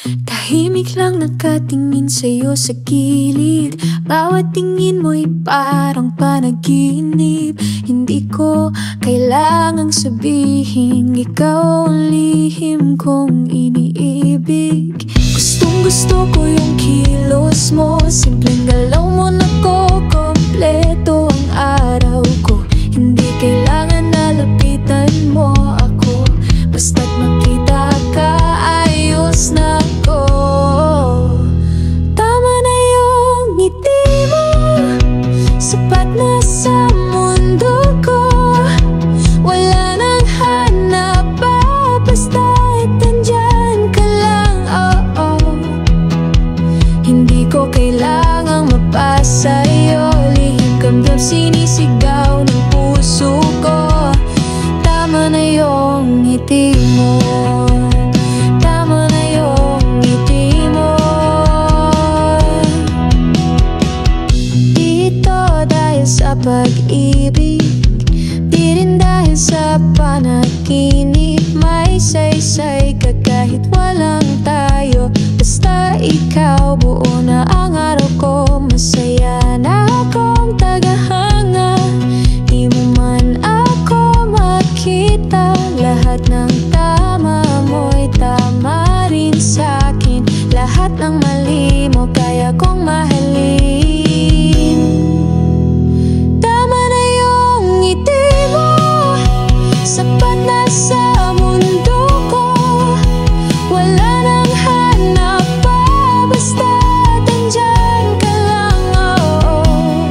Tahimik lang nakatingin sa'yo sa gilid. Bawat tingin mo'y parang panaginip. Hindi ko kailangang sabihin, ikaw ang lihim kong iniibig. Gustong gusto ko yung kilos mo, simpleng galaw mo na ko, kompleto ang araw ko. Hindi kailangan na lapitan mo ako, basta't makita ka, ayos na ko. Tama na yung ngiti mo, sapat na sa mundo ko. Wala nang hanap pa, basta't nandyan ka lang, oh. Hindi ko kailangang mapasa sa'yo, lihim kamdam sinisigaw ng puso ko. Tama na yung ngiti mo, tama na yung ngiti mo. Dito dahil sa pag-ibig, di rin dahil sa panaginip. May saysay ka kahit walang tayo, basta ikaw, buo na ang araw ko. Masaya na akong tagahanga, di mo man ako makita. Lahat ng tama mo'y tama rin sa'kin, lahat ng mali mo kaya kong mahalin. Tama na yung ngiti mo, sapat na sa mundo ko. Wala nang hanap pa, basta nandyan ka lang, oh.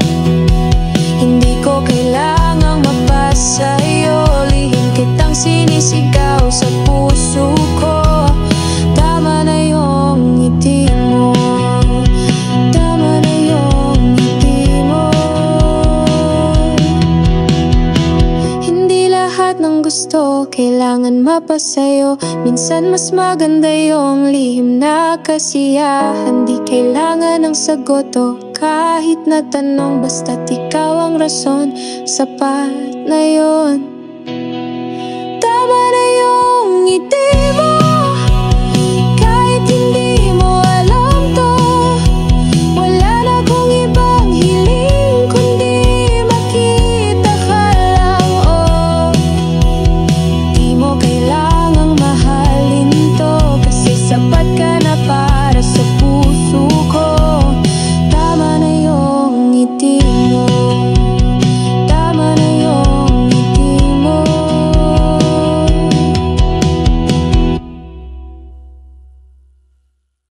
Hindi ko kailangang mapasa sa'yo, lihim kitang sinisigaw sa puso ko. Tama na yung ngiti mo, tama na yung ngiti mo. Hindi lahat ng gusto kailangan mapasayo, minsan mas maganda yung lihim na kasiyahan. Di kailangan ng sagot o kahit na tanong, basta't ikaw ang rason, sapat na yun. Tama na yung ngiti mo,